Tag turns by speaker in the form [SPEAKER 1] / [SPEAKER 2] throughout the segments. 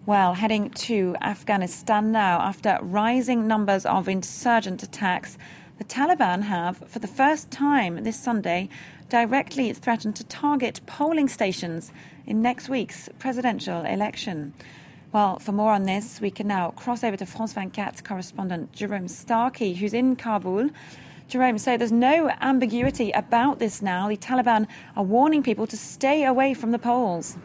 [SPEAKER 1] Well, heading to Afghanistan now, after rising numbers of insurgent attacks, the Taliban have, for the first time this Sunday, directly threatened to target polling stations in next week's presidential election. Well, for more on this, we can now cross over to France 24 correspondent Jerome Starkey, who's in Kabul. Jerome, so there's no ambiguity about this now. The Taliban are warning people to stay away from the polls.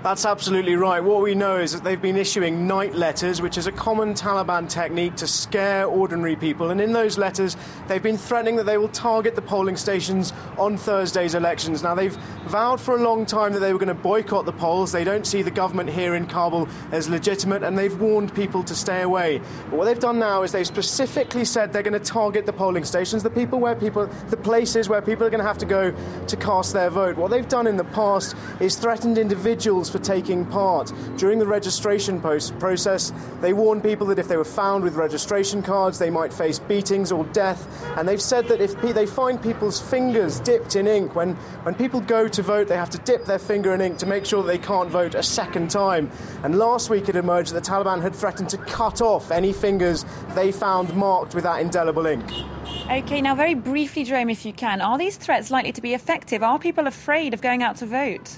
[SPEAKER 2] That's absolutely right. What we know is that they've been issuing night letters, which is a common Taliban technique to scare ordinary people. And in those letters, they've been threatening that they will target the polling stations on Thursday's elections. Now, they've vowed for a long time that they were going to boycott the polls. They don't see the government here in Kabul as legitimate, and they've warned people to stay away. But what they've done now is they've specifically said they're going to target the polling stations, the places where people are going to have to go to cast their vote. What they've done in the past is threatened individuals for taking part. During the registration process, they warned people that if they were found with registration cards, they might face beatings or death. And they've said that if they find people's fingers dipped in ink, when people go to vote, they have to dip their finger in ink to make sure that they can't vote a second time. And last week it emerged that the Taliban had threatened to cut off any fingers they found marked with that indelible ink.
[SPEAKER 1] OK, now very briefly, Jerome, if you can, are these threats likely to be effective? Are people afraid of going out to vote?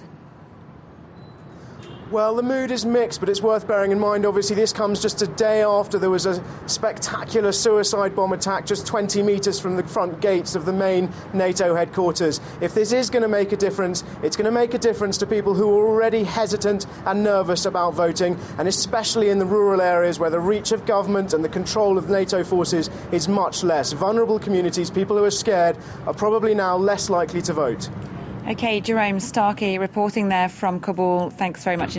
[SPEAKER 2] Well, the mood is mixed, but it's worth bearing in mind, obviously, this comes just a day after there was a spectacular suicide bomb attack just 20 metres from the front gates of the main NATO headquarters. If this is going to make a difference, it's going to make a difference to people who are already hesitant and nervous about voting, and especially in the rural areas where the reach of government and the control of NATO forces is much less. Vulnerable communities, people who are scared, are probably now less likely to vote.
[SPEAKER 1] OK, Jerome Starkey reporting there from Kabul. Thanks very much.